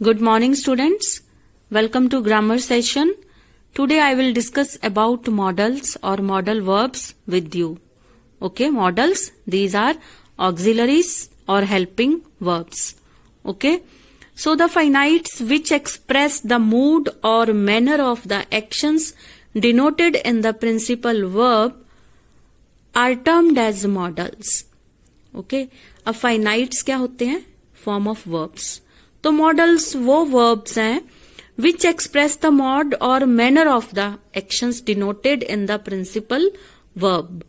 Good morning, students. Welcome to grammar session. Today I will discuss about modals or modal verbs with you. Okay, modals, these are auxiliaries or helping verbs. Okay, so the finites which express the mood or manner of the actions denoted in the principal verb are termed as modals. Okay, अब finites क्या होते हैं? Form of verbs. तो modals वो verbs हैं which express the mode और manner of the actions denoted in the principal verb.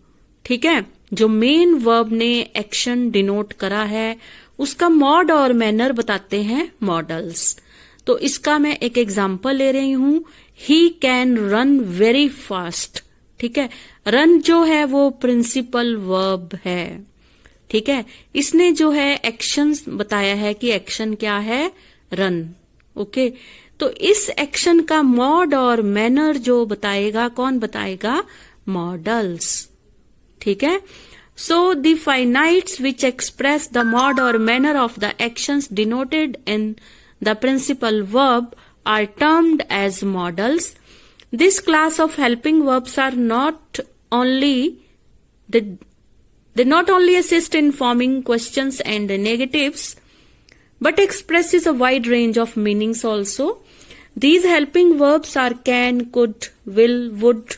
ठीक है, जो मेन वर्ब ने एक्शन डिनोट करा है उसका मॉड और मैनर बताते हैं मॉडल्स. तो इसका मैं एक एग्जांपल ले रही हूं. He can run very fast. ठीक है, रन जो है वो प्रिंसिपल वर्ब है. ठीक है, इसने जो है एक्शन बताया है कि एक्शन क्या है, रन. ओके, तो इस एक्शन का मॉड और मैनर जो बताएगा, कौन बताएगा, मॉडल्स. ठीक है, so the finites which express the mode और manner of the actions denoted in the principal verb are termed as models. This class of helping verbs are not only They not only assist in forming questions and negatives, but expresses a wide range of meanings also. These helping verbs are can, could, will, would,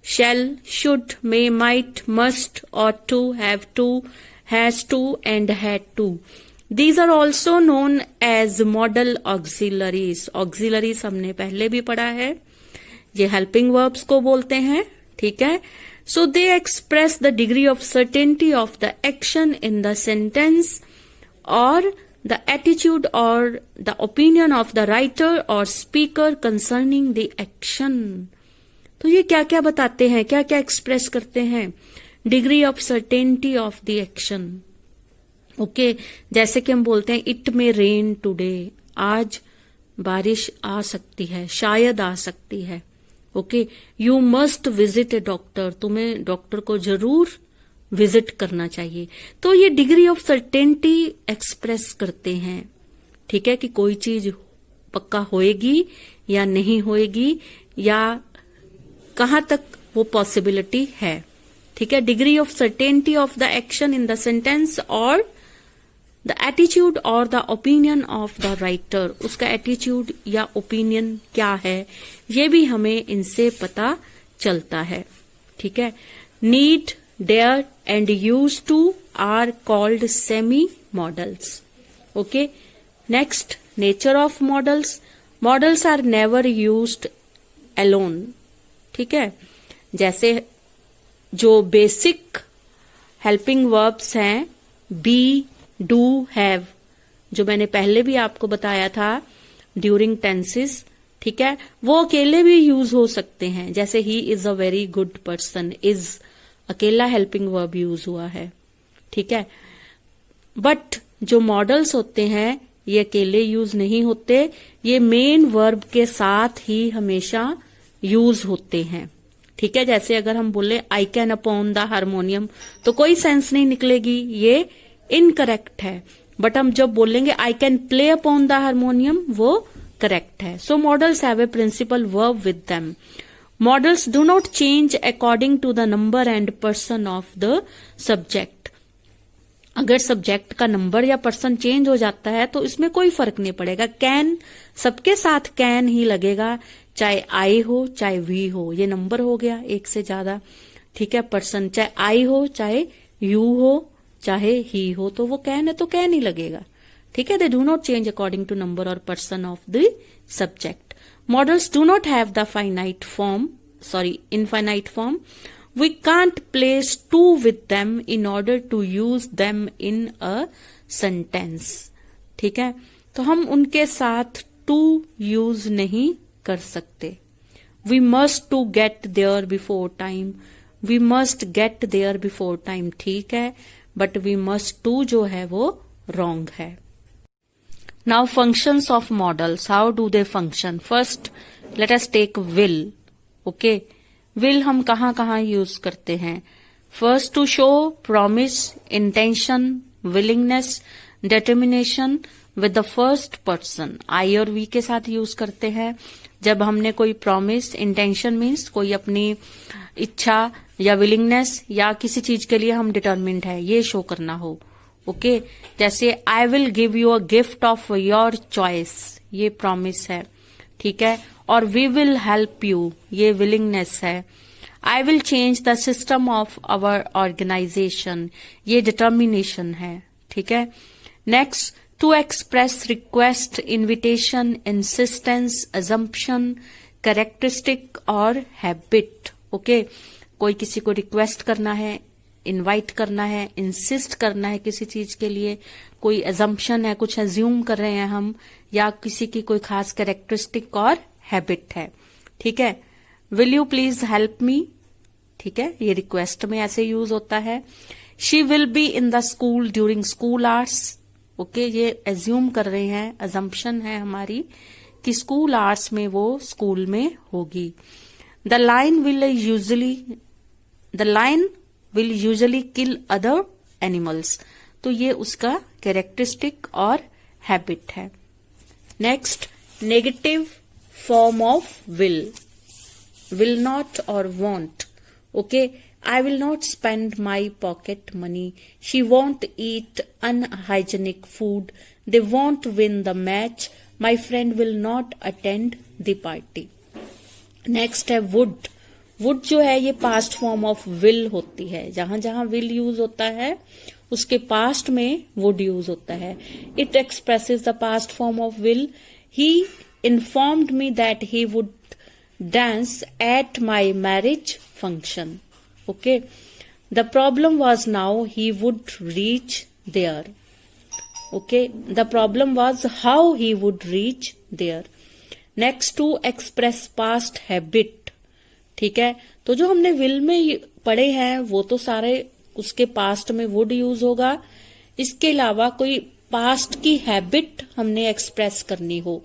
shall, should, may, might, must, ought to, have to, has to, and had to. These are also known as modal auxiliaries. Auxiliaries हमने पहले भी पढ़ा है. ये helping verbs को बोलते हैं. ठीक है, so they express the degree of certainty of the action in the sentence or the attitude or the opinion of the writer or speaker concerning the action. तो ये क्या क्या बताते हैं, क्या क्या एक्सप्रेस करते हैं? Degree of certainty of the action. Okay, जैसे कि हम बोलते हैं इट मे रेन टुडे, आज बारिश आ सकती है, शायद आ सकती है. Okay, you must visit A doctor, तुम्हें डॉक्टर को जरूर विजिट करना चाहिए. तो ये डिग्री ऑफ सर्टेनिटी एक्सप्रेस करते हैं. ठीक है, कि कोई चीज पक्का होएगी या नहीं होएगी, या कहां तक वो पॉसिबिलिटी है. ठीक है, degree of certainty of the action in the sentence और द एटीट्यूड और the opinion of the writer. उसका एटीट्यूड या ओपिनियन क्या है, ये भी हमें इनसे पता चलता है. ठीक है, need, dare and use to are called semi modals. Okay, next, nature of modals. Modals are never used alone. ठीक है, जैसे जो बेसिक हेल्पिंग वर्ब्स हैं, बी, डू, हैव, जो मैंने पहले भी आपको बताया था ड्यूरिंग टेंसेस. ठीक है, वो अकेले भी यूज हो सकते हैं. जैसे he is a very good person, is अकेला हेल्पिंग वर्ब यूज हुआ है. ठीक है, बट जो मॉडल्स होते हैं ये अकेले यूज नहीं होते, ये मेन वर्ब के साथ ही हमेशा यूज होते हैं. ठीक है, जैसे अगर हम बोले I can upon the harmonium, तो कोई सेंस नहीं निकलेगी, ये इनकरेक्ट है. बट हम जब बोलेंगे I can play upon the harmonium, वो करेक्ट है. So models have a principal verb with them. Models do not change according to the number and person of the subject. अगर सब्जेक्ट का number या person change हो जाता है तो इसमें कोई फर्क नहीं पड़ेगा. कैन, सबके साथ कैन ही लगेगा, चाहे आई हो चाहे वी हो. ये नंबर हो गया एक से ज्यादा. ठीक है, पर्सन चाहे आई हो चाहे यू हो चाहे ही हो, तो वो कैन है तो कैन ही लगेगा. ठीक है, they do not change according to number और person of the subject. Models do not have the finite form, infinite form. We can't place to with them in order to use them in a sentence. ठीक है, तो हम उनके साथ to use नहीं कर सकते. We must to get there before time, we must get there before time. ठीक है, बट वी मस्ट टू जो है वो रॉन्ग है. Now functions of models, how do they function. First let us take will. Okay, will हम कहां कहां use करते हैं. First, to show promise, intention, willingness, determination, with the first person. I और वी के साथ यूज करते हैं जब हमने कोई प्रॉमिस, इंटेंशन मीन्स कोई अपनी इच्छा या विलिंगनेस या किसी चीज के लिए हम डिटर्मिन्ड है ये शो करना हो। ओके, जैसे I will give you a gift of your choice, ये प्रॉमिस है, ठीक है। और वी विल हेल्प यू, ये विलिंगनेस है। I will change the system of our organisation, ये डिटर्मिनेशन है, ठीक है। Next, to express request, invitation, insistence, assumption, characteristic और हैबिट। ओके, कोई किसी को रिक्वेस्ट करना है, इनवाइट करना है, इंसिस्ट करना है किसी चीज के लिए, कोई अजम्पशन है, कुछ एज्यूम कर रहे हैं हम, या किसी की कोई खास कैरेक्टरिस्टिक और हैबिट है, ठीक है। Will you please help me, ठीक है, ये रिक्वेस्ट में ऐसे यूज होता है। She will be in the school during school hours. Okay, ये एज्यूम कर रहे हैं, अजम्पशन है हमारी कि स्कूल आवर्स में वो स्कूल में होगी। The lion will usually kill other animals, तो ये उसका कैरेक्टरिस्टिक और हैबिट है। Next, negative form of will not और won't. Okay, I will not spend my pocket money. She won't eat unhygienic food. They won't win the match. My friend will not attend the party. Next है would. Would जो है ये past form of will होती है। जहां जहां will use होता है उसके past में would use होता है। It expresses the past form of will. He informed me that he would dance at my marriage function. Okay, the problem was now he would reach there. Okay, the problem was how he would reach there. Next, to express past habit. ठीक है, तो जो हमने will में पढ़े हैं वो तो सारे उसके past में would use होगा। इसके अलावा कोई past की habit हमने express करनी हो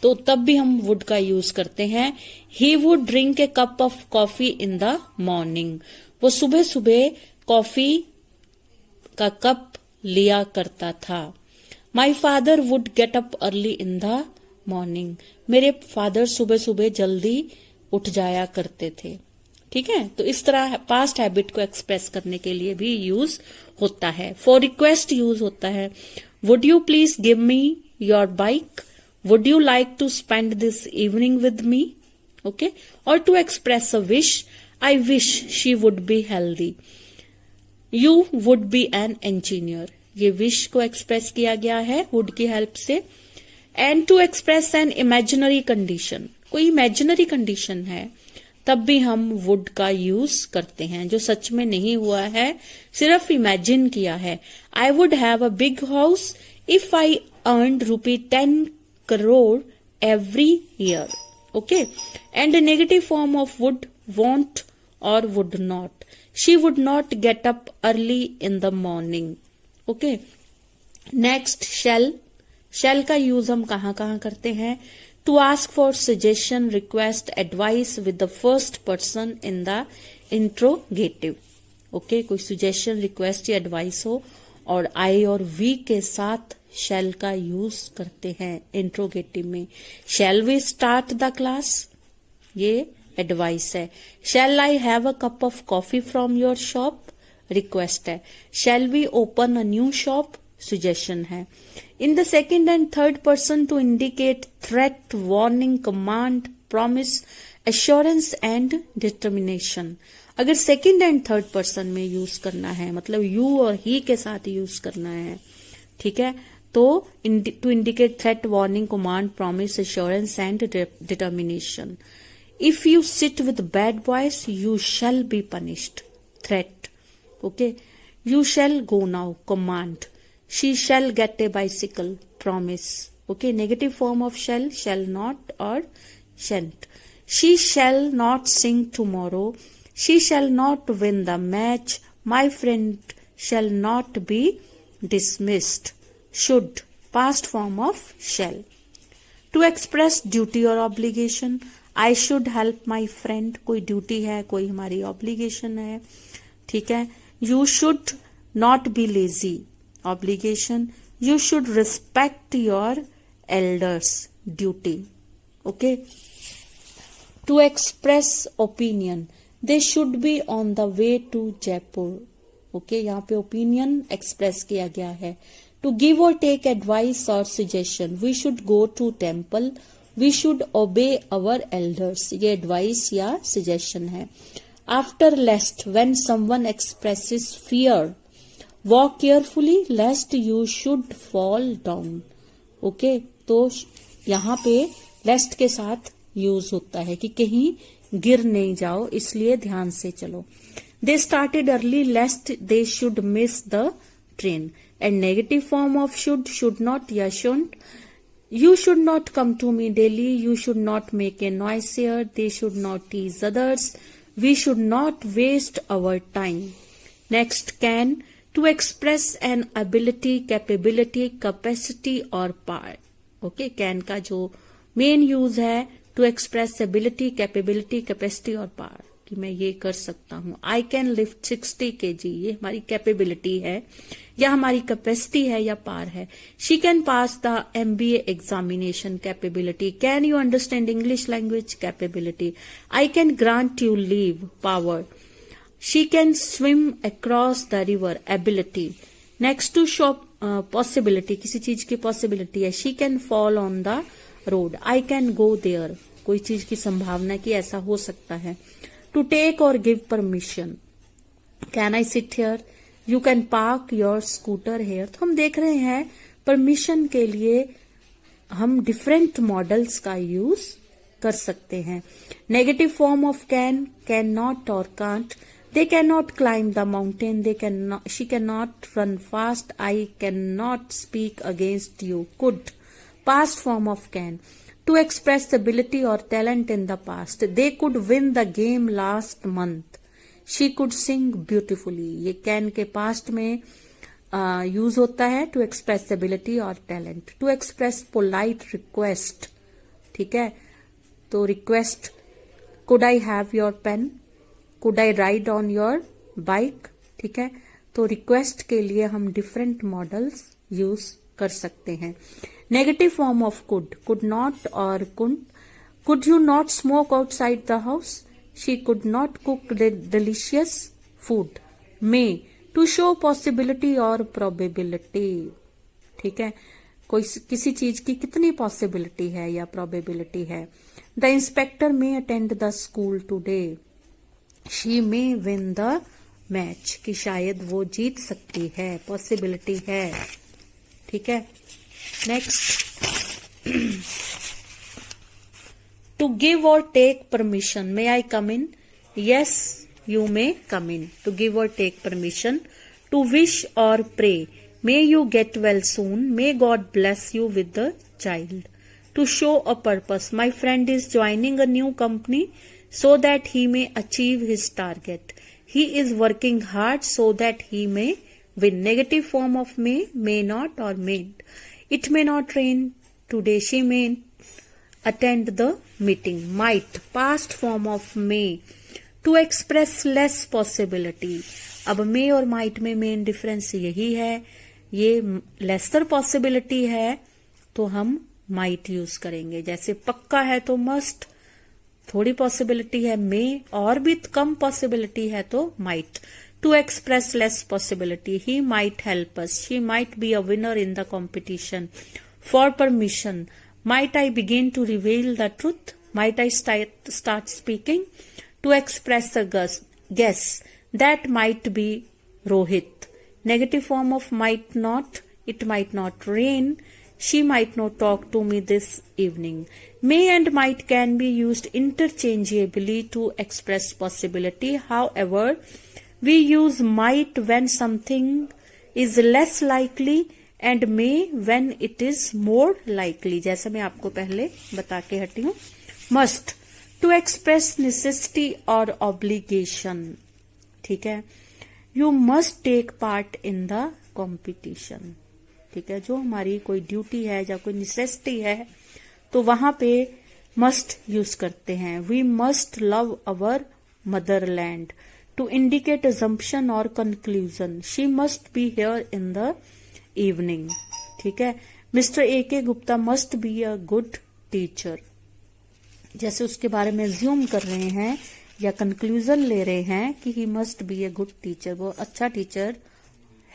तो तब भी हम would का यूज करते हैं। He would drink a cup of coffee in the morning. वो सुबह सुबह कॉफी का कप लिया करता था। My father would get up early in the morning. मेरे फादर सुबह सुबह जल्दी उठ जाया करते थे। ठीक है, तो इस तरह पास्ट हैबिट को एक्सप्रेस करने के लिए भी यूज होता है। फॉर रिक्वेस्ट यूज होता है would you please give me your bike, would you like to spend this evening with me. Okay, और to express a wish, I wish she would be healthy, you would be an engineer. ये wish को express किया गया है would की help से। And to express an imaginary condition, कोई imaginary condition है तब भी हम वुड का यूज करते हैं, जो सच में नहीं हुआ है, सिर्फ इमेजिन किया है। I would have a big house if I earned ₹10 crore every year. Okay, and a negative form of would, won't or would not. She would not get up early in the morning. Okay, next shall. Shall का use हम कहाँ कहाँ करते हैं? To ask for suggestion, request, advice with the first person in the interrogative. Okay, कोई suggestion, request या advice हो और I और we के साथ शैल का यूज करते हैं इंट्रोगेटिव में। Shall we start the class, ये एडवाइस है। Shall I have a cup of coffee from your shop, request है। Shall we open a new shop, suggestion है। In the second and third person to indicate threat, warning, command, promise, assurance and determination. अगर second and third person में use करना है, मतलब you और ही के साथ यूज करना है, ठीक है, तो to indicate threat, warning, command, promise, assurance and determination. If you sit with bad boys you shall be punished, threat. Okay, you shall go now, command. She shall get a bicycle, promise. Okay, negative form of shall not और shan't. She shall not sing tomorrow, she shall not win the match, my friend shall not be dismissed. Should, past form of shall. To express duty or obligation, I should help my friend, कोई duty है, कोई हमारी obligation है, ठीक है। You should not be lazy, obligation. You should respect your elders. Duty. Okay. To express opinion, they should be on the way to Jaipur. Okay, यहाँ पे opinion express किया गया है. To give or take advice or suggestion, we should go to temple. We should obey our elders. ये advice या suggestion है. After lest, when someone expresses fear, walk carefully lest you should fall down. Okay, तो यहाँ पे lest के साथ use होता है कि कहीं गिर नहीं जाओ, इसलिए ध्यान से चलो. They started early lest they should miss the train. And negative form of should not या shouldn't. You should not come to me daily. You should not make a noise here. They should not tease others. We should not waste our time. Next, can, to express an ability, capability, capacity or power. Okay, can का जो main use है to express ability, capability, capacity और power, कि मैं ये कर सकता हूँ. I can lift 60 kg, ये हमारी कैपेबिलिटी है या हमारी कैपेसिटी है या पार है. She can pass the MBA examination, capability. Can you understand English language, capability. I can grant you leave, power. She can swim across the river, ability. Next to show possibility, किसी चीज की possibility है. She can fall on the road. I can go there, कोई चीज की संभावना कि ऐसा हो सकता है. To take or give permission. Can I sit here? You can park your scooter here. तो हम देख रहे हैं परमिशन के लिए हम डिफरेंट मॉडल्स का यूज कर सकते हैं. Negative form of can not और can't. They cannot climb the mountain. She cannot run fast. I cannot speak against you. Could. Past form of can. To express ability or talent in the past. They could win the game last month. She could sing beautifully. ये can के past में use होता है to express ability और talent. To express polite request. ठीक है, तो request. Could I have your pen? Could I ride on your bike? ठीक है, तो रिक्वेस्ट के लिए हम डिफरेंट मॉडल्स यूज कर सकते हैं. Negative form of could not और couldn't. Could you not smoke outside the house. She could not cook delicious food. May, to show possibility और प्रोबेबिलिटी. ठीक है, कोई किसी चीज की कितनी पॉसिबिलिटी है या प्रोबेबिलिटी है. The inspector may attend the school today. She may win the match, कि शायद वो जीत सकती है, पॉसिबिलिटी है. ठीक है. नेक्स्ट, टू गिव और take permission. May I come in. Yes, you may come in. To give और टेक परमिशन. टू विश और pray. May you get well soon. May God bless you with the child. To show a purpose. My friend is joining a new company so that he may achieve his target. He is working hard so that he may win. Negative form of may not or mayn't. It may not rain today. She may attend the meeting. Might, past form of may. To express less possibility. अब may और might में main difference यही है. ये lesser possibility है तो हम might use करेंगे. जैसे पक्का है तो must, थोड़ी पॉसिबिलिटी है मे, और भी कम पॉसिबिलिटी है तो might. To express less possibility. He might help us. She might be a winner in the competition. For permission. Might I begin to reveal the truth. Might I start speaking. To express a guess. That might be Rohit. Negative form of might not. It might not rain. She might not talk to me this evening. May and might can be used interchangeably to express possibility. However, we use might when something is less likely and may when it is more likely. जैसा मैं आपको पहले बता के हटी हूँ. Must, to express necessity or obligation. ठीक है, you must take part in the competition. ठीक है, जो हमारी कोई ड्यूटी है या कोई नेसेसिटी है तो वहां पे मस्ट यूज करते हैं. We must love our motherland. To indicate assumption और conclusion. She must be here in the evening. ठीक है। Mister A K Gupta must be a good teacher, जैसे उसके बारे में ज्यूम कर रहे हैं या कंक्लूजन ले रहे हैं कि he must be a good teacher, वो अच्छा टीचर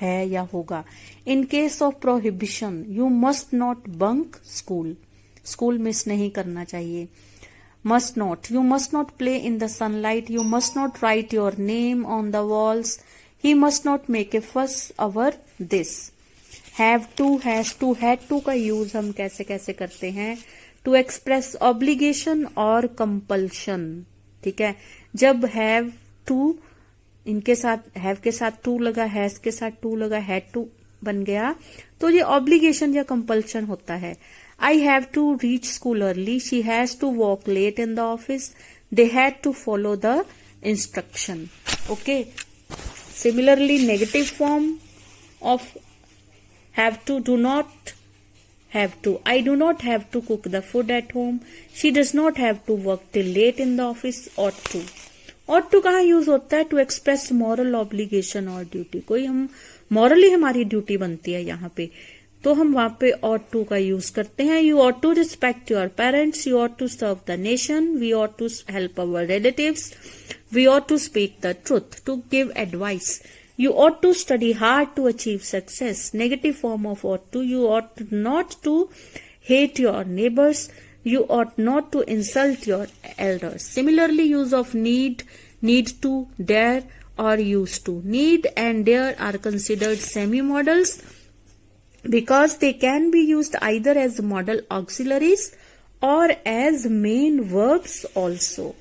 है या होगा। In case of prohibition you must not bunk school, school miss नहीं करना चाहिए। must not, you must not play in the sunlight, you must not write your name on the walls, he must not make a fuss over this। have to, has to, had to का use हम कैसे कैसे करते हैं, to express obligation और compulsion, ठीक है। जब have to इनके साथ have के साथ to लगा, has के साथ to लगा, had to बन गया, तो ये obligation या compulsion होता है। I have to reach school early, she has to walk late in the office, they had to follow the instruction, okay। Similarly, negative form of have to, do not have to, I do not have to cook the food at home, she does not have to work till late in the office, ought to। ought to कहाँ use होता है, to express moral obligation or duty, कोई हम morally हमारी duty बनती है यहाँ पे, तो हम वहां पे ought to का यूज करते हैं। You ought to respect your parents, you ought to serve the nation, we ought to help our relatives, we ought to speak the truth, to give advice, you ought to study hard to achieve success। Negative form of ought to, you ought not to hate your neighbors, you ought not to insult your elders। Similarly, use of need, need to, dare or used to। Need and dare are considered semi-modals because they can be used either as modal auxiliaries or as main verbs also।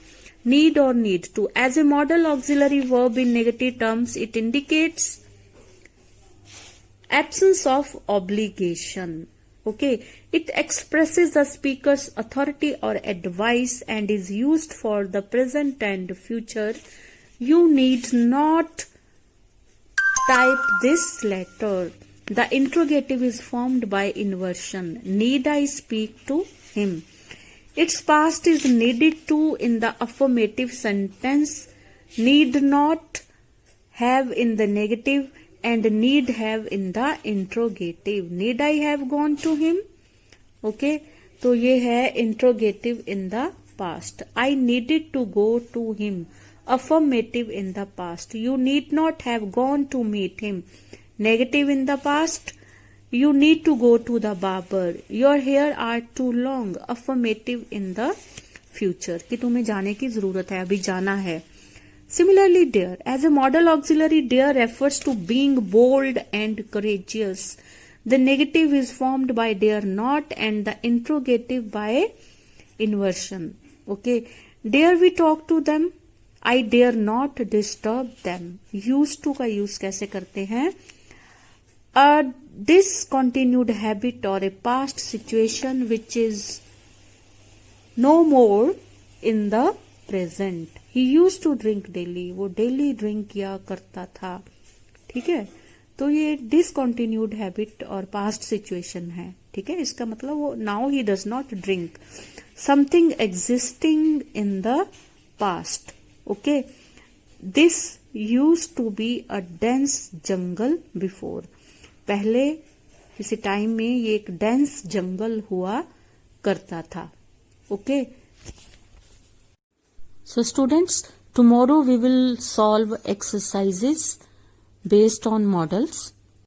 Need or need to, as a modal auxiliary verb in negative terms, it indicates absence of obligation, okay। It expresses the speaker's authority or advice and is used for the present and future। You need not type this letter, the interrogative is formed by inversion, need I speak to him। Its past is needed to in the affirmative sentence, need not have in the negative and need have in the interrogative। need I have gone to him, okay, तो ये है interrogative in the past। I needed to go to him, affirmative in the past। you need not have gone to meet him, negative in the past। you need to go to the barber, your hair are too long, affirmative in the future, कि तुम्हें जाने की जरूरत है, अभी जाना है। Similarly, dare, as a modal auxiliary, dare refers to being bold and courageous। the negative is formed by dare not and the interrogative by inversion, okay। dare we talk to them, I dare not disturb them। used to का use कैसे करते हैं, a discontinued habit or a past situation which is no more in the present। he used to drink daily, वो daily drink किया करता था, ठीक है। तो ये discontinued habit और past situation है, ठीक है। इसका मतलब वो now he does not drink, something existing in the past, okay। this used to be a dense jungle before, पहले किसी टाइम में ये एक डेंस जंगल हुआ करता था, okay. So students, tomorrow we will solve exercises based on models.